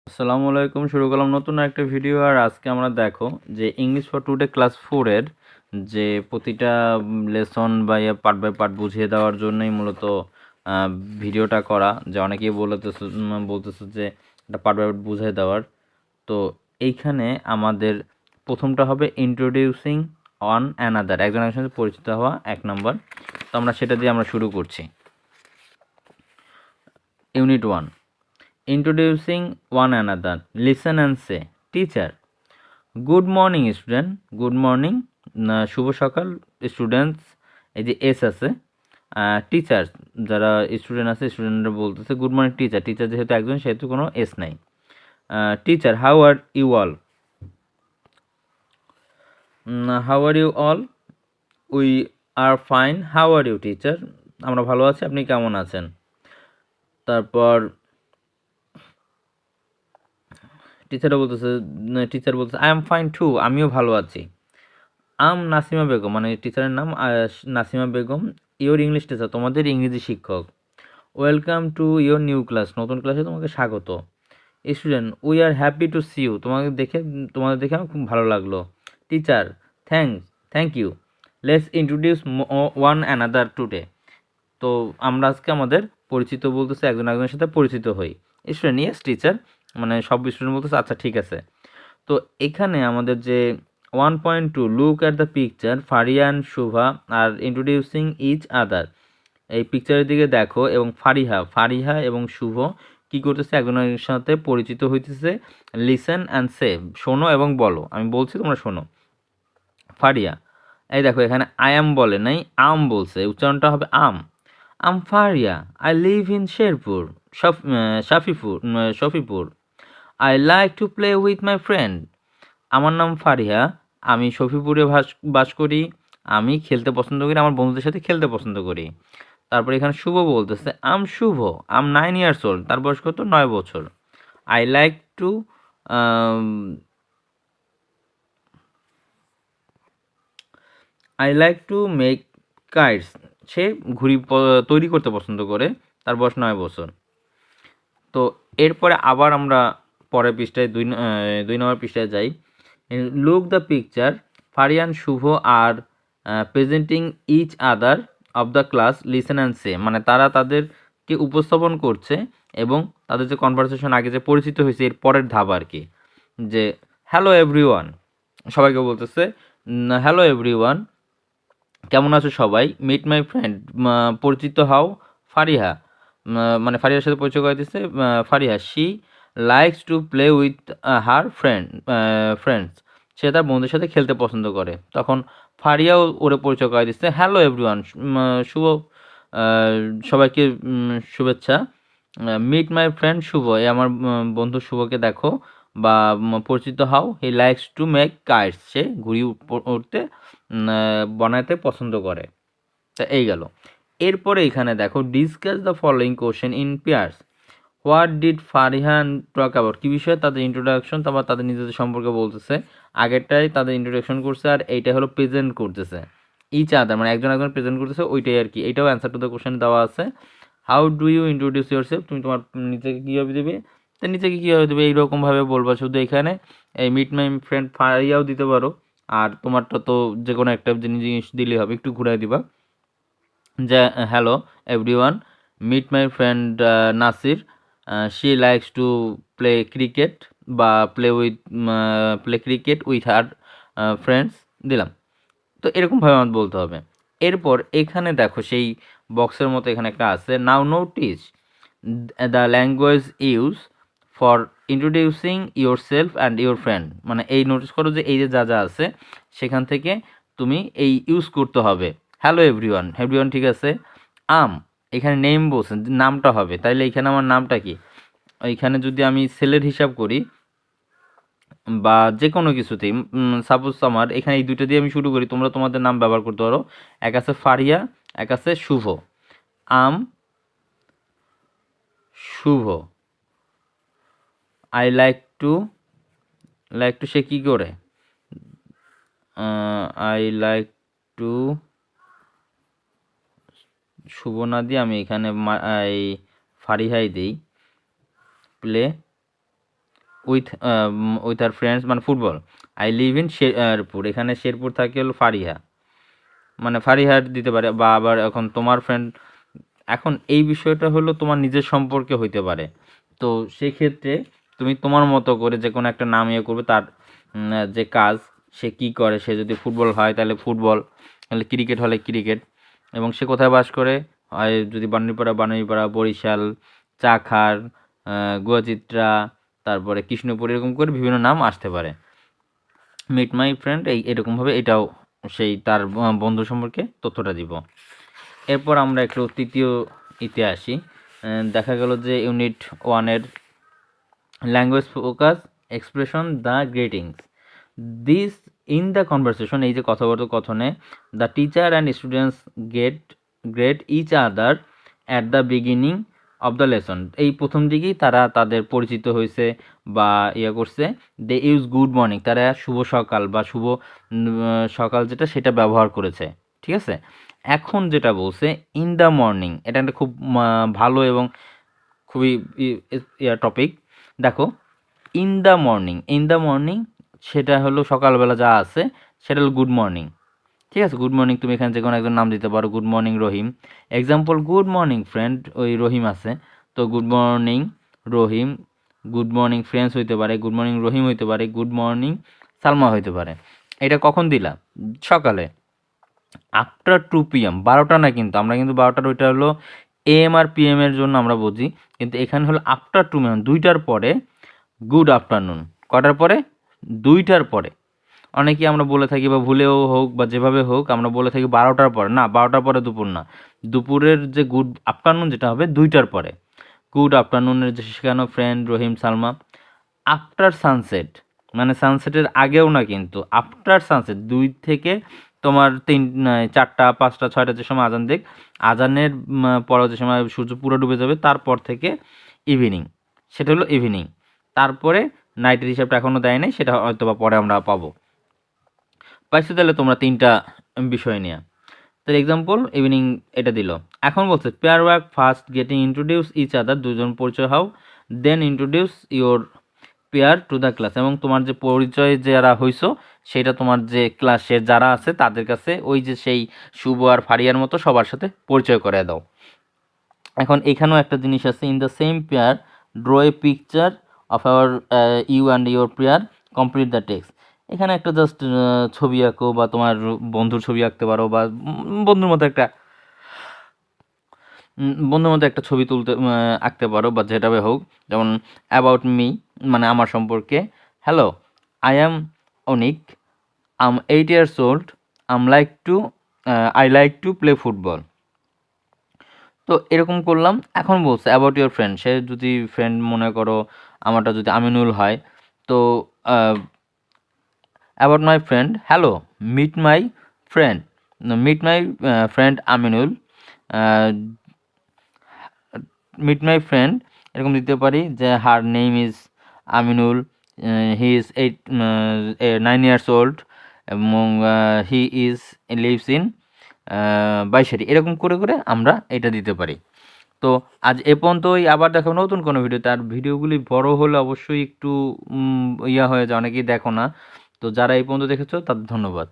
আসসালামু আলাইকুম। শুরু করলাম নতুন একটা ভিডিও। আর আজকে আমরা দেখো যে ইংলিশ ফর টুডে ক্লাস 4 এর যে প্রতিটা লেসন বা পার্ট বাই পার্ট বুঝিয়ে দেওয়ার জন্যই মূলত ভিডিওটা করা। যে অনেকেই বলতেছে যে এটা পার্ট বাই পার্ট বুঝিয়ে দেওয়ার। তো এইখানে আমাদের প্রথমটা হবে ইন্ট্রোডিউসিং অন অ্যানাদার, একজন একজনের সাথে পরিচিত হওয়া, 1 নম্বর। তো আমরা সেটা দিয়ে আমরা শুরু করছি। Unit 1, introducing one another. Listen and say, teacher, good morning student. Good morning, শুভ সকাল স্টুডেন্টস। এই যে এস আছে, টিচার যারা স্টুডেন্ট আছে স্টুডেন্টরা বলতেছে গুড মর্নিং টিচার। টিচার যেহেতু একজন সেহেতু কোনো এস নাই। Teacher, how are you all? How are you all? We are fine. How are you teacher? আমরা ভালো আছি, আপনি কেমন আছেন? তারপর টিচার বলতেছে আই এম ফাইন টু, আমিও ভালো আছি। নাসিমা বেগম, মানে টিচারের নাম Nasima Begum, your English teacher, তোমাদের ইংরেজি শিক্ষক। Welcome to your new class, নতুন ক্লাসে তোমাকে স্বাগত। Student, we are happy to see you, তোমাদের দেখে আমার খুব ভালো লাগলো। Teacher, thank you. Let's introduce one another today. তো আমরা আজকে আমাদের পরিচিত বলতেছে একজন একজনের সাথে পরিচিত হই। স্টুডেন্ট, ইয়েস টিচার, মানে সব স্টুডেন্ট বলতেছে আচ্ছা ঠিক আছে। তো এখানে আমাদের যে 1.2, look at the picture, Faria and Shuva are introducing each other. এই পিকচারের দিকে দেখো এবং ফারিহা এবং শুভ কি করতেছে, একজনের সাথে পরিচিত হইতেছে। লিসেন অ্যান্ড সে, শোনো এবং বলো, আমি বলছি তোমরা শোনো। ফারিয়া, এই দেখো এখানে আই অ্যাম বলে নাই, আম বলছে, উচ্চারণটা হবে I'm. I'm Faria, I live in Sherpur, Shafipur. I like to play with my friend. আমার নাম ফারিহা, আমি শফিপুরে বাস করি। আমি খেলতে পছন্দ করি, আমার বন্ধুদের সাথে খেলতে পছন্দ করি। তারপর এখানে শুভ বলতেছে আম শুভ, আম 9 ইয়ার্স ওল্ড, তার বয়স কত, 9 বছর। I like to make kites, সে ঘুড়ি তৈরি করতে পছন্দ করে, তার বয়স 9 বছর। তো এরপরে আবার আমরা পরের পৃষ্ঠায় 2 নম্বর পৃষ্ঠায় যাই। Look the picture, Farian Shuvo are presenting each other of the class, listen and say, মানে তারা তাদেরকে উপস্থাপন করছে এবং তাদের যে কনভারসেশন আগে যে পরিচিত হয়েছে এর পরের ধাপ আর কি। যে হ্যালো এভরিওয়ান, সবাইকে বলতেছে হ্যালো এভরিওয়ান, কেমন আছো সবাই। মিট মাই ফ্রেন্ড, পরিচিত হও। ফারিহা, মানে ফারিহার সাথে পরিচয় করে দিচ্ছে Fariha. She likes to play with her friends, সে তার বন্ধুদের সাথে খেলতে পছন্দ করে। তখন ফারিয়াও ওরে পরিচয় করে দিচ্ছে হ্যালো এভরিওয়ান, শুভ, সবাইকে শুভেচ্ছা। মিট মাই ফ্রেন্ড শুভ, এই আমার বন্ধু শুভকে দেখো বা পরিচিত হও। He likes to make kites, সে ঘুড়ি উড়তে বানাতে পছন্দ করে। তা এই গেল। এরপরে এখানে দেখো discuss the following question in pairs. What did Farihan talk about, কী বিষয়ে তাদের ইন্ট্রোডাকশন, তারপর তাদের নিজেদের সম্পর্কে বলতেছে। আগেরটাই তাদের ইন্ট্রোডাকশন করছে আর এইটা হলো প্রেজেন্ট করতেছে। ইচ আদার, মানে একজন একজন প্রেজেন্ট করতেছে, ওইটাই আর কি। এটাও অ্যান্সার টু দ্য কোশ্চেন দেওয়া আছে। How do you introduce yourself, তুমি তোমার নিজেকে কীভাবে দেবে, তো নিজেকে কীভাবে দেবে এইরকমভাবে বলবা। শুধু এখানে এই মিট মাই ফ্রেন্ড ফারিয়াও দিতে পারো, আর তোমারটা তো যে কোনো একটা জিনিস দিলেই হবে, একটু ঘুরাই দিবা। যে hello everyone, meet my friend Nasir, she likes to play cricket বা play cricket with her friends, দিলাম। তো এরকমভাবে আমার বলতে হবে। এরপর এখানে দেখো সেই বক্সের মতো এখানে একটা আছে, now notice the language use for introducing yourself and your friend, মানে এই নোটিস করো যে এই যে যা যা আছে সেখান থেকে তুমি এই ইউজ করতে হবে। হ্যালো এভরিওয়ান, এভরিওয়ান ঠিক আছে। আম, এখানে নেম বলছেন, নামটা হবে, তাইলে এখানে আমার নামটা কি, এইখানে যদি আমি সেলের হিসাব করি বা যে কোনো কিছুতেই, সাপোজ আমার এখানে এই দুইটা দিয়ে আমি শুরু করি, তোমরা তোমাদের নাম ব্যবহার করতে পারো। এক আছে ফারিয়া, এক আছে শুভ। আম শুভ, আই লাইক টু সে কী করে, আই লাইক টু, শুভ না দিয়ে আমি এখানে এই ফারিহাই দিই, প্লে উইথ আর ফ্রেন্ডস মানে football. I live in Sherpur, এখানে শেরপুর থাকে হলো ফারিহা, মানে ফারিহার দিতে পারে, বা আবার এখন তোমার ফ্রেন্ড, এখন এই বিষয়টা হলো তোমার নিজের সম্পর্কে হইতে পারে। তো সেক্ষেত্রে তুমি তোমার মতো করে যে কোনো একটা নাম ইয়ে করবে, তার যে কাজ সে কি করে, সে যদি ফুটবল হয় তাহলে ফুটবল, তাহলে ক্রিকেট হলে ক্রিকেট, এবং সে কোথায় বাস করে, হয় যদি বানারীপাড়া, বরিশাল, চাখার, গুয়াচিত্রা, তারপরে কৃষ্ণপুর, এরকম করে বিভিন্ন নাম আসতে পারে। মিট মাই ফ্রেন্ড এরকমভাবে এটাও সেই তার বন্ধু সম্পর্কে তথ্যটা দিব। এরপর আমরা একটু তৃতীয় ইতে আসি। দেখা গেল যে ইউনিট 1-এর language focus expression the greetings this in the conversation, এই যে কথোপকথনে the teacher and students greet each other at the beginning of the lesson, এই প্রথম দিকেই তারা তাদের পরিচিত হয়েছে বা ইয়ে করছে। দে ইউজ গুড মর্নিং, তারা শুভ সকাল বা শুভ সকাল যেটা সেটা ব্যবহার করেছে, ঠিক আছে। এখন যেটা বলছে ইন দ্য মর্নিং, এটা একটা খুব ভালো এবং খুবই টপিক। দেখো ইন দ্য মর্নিং সেটা হলো সকালবেলা যা আছে সেটা হলো গুড মর্নিং, ঠিক আছে। গুড মর্নিং তুমি এখানে যে কোনো একজন নাম দিতে পারো, গুড মর্নিং রহিম, এক্সাম্পল গুড মর্নিং ফ্রেন্ড, ওই রহিম আছে, তো গুড মর্নিং রহিম, গুড মর্নিং ফ্রেন্ডস হইতে পারে, গুড মর্নিং রহিম হইতে পারে, গুড মর্নিং সালমা হইতে পারে। এটা কখন দিলা? সকালে, আফটার 2 PM, 12টা না, কিন্তু আমরা কিন্তু 12টার ওইটা হলো AM আর PM এর জন্য আমরা বুঝি, কিন্তু এখানে হলো আফটার 2 PM, 2টার পরে গুড আফটারনুন। কটার পরে? 2টার পরে। অনেকেই আমরা বলে থাকি, বা ভুলেও হোক বা যেভাবে হোক আমরা বলে থাকি 12টার পরে, না 12টার পরে দুপুর না, দুপুরের যে গুড আফটারনুন যেটা হবে 2টার পরে। গুড আফটারনুনের যে শেখানো ফ্রেন্ড রহিম সালমা। আফটার সানসেট মানে সানসেটের আগেও না, কিন্তু আফটার সানসেট 2 থেকে তোমার 3, 4টা, 5টা, 6টা যে সময় আজান দেখ, আজানের পরে যে সময় সূর্য পুরো ডুবে যাবে তারপর থেকে ইভিনিং, সেটা হলো ইভিনিং। তারপরে নাইটের হিসাবটা এখনও দেয় নাই, সেটা হয়তো বা পরে আমরা পাবো। পাইছো তাহলে তোমরা 3টা বিষয় নিয়ে। তাহলে এক্সাম্পল ইভিনিং এটা দিল। এখন বলছে pair work first getting introduce each other, দুজন পরিচয় হও, then introduce your pair to the class, এবং তোমার যে পরিচয় যারা হইছো সেটা তোমার যে ক্লাসের যারা আছে তাদের কাছে ওই যে সেই শুভ আর ফারিয়ার মতো সবার সাথে পরিচয় করে দাও। এখন এখানেও একটা জিনিস আছে, in the same pair draw a picture of our you and your pair, complete the text. এখানে একটা জাস্ট ছবি আঁকো, বা তোমার বন্ধুর ছবি আঁকতে পারো, বা বন্ধুর মতো একটা ছবি আঁকতে পারো, বা যেটাবে হোক। যেমন অ্যাবাউট মি মানে আমার সম্পর্কে, hello I am Anik, I'm 8 years old, I like to play football. তো এরকম করলাম। এখন বলছে অ্যাবাউট ইউর ফ্রেন্ড, সে যদি ফ্রেন্ড মনে করো আমারটা যদি আমিনুল হয়, তো about my friend, hello meet my friend Aminul, meet my friend এরকম দিতে পারি যে her name is Aminul, he is 9 years old, এবং he is lives in Baishari, এরকম করে করে আমরা এটা দিতে পারি। তো আজ এ পর্যন্তই, আবার দেখো নতুন কোনো ভিডিওতে। আর ভিডিওগুলি বড় হলে অবশ্যই একটু ইয়া হয়ে যায়, অনেকেই দেখো না। তো যারা এই পর্যন্ত দেখেছো তাদের ধন্যবাদ।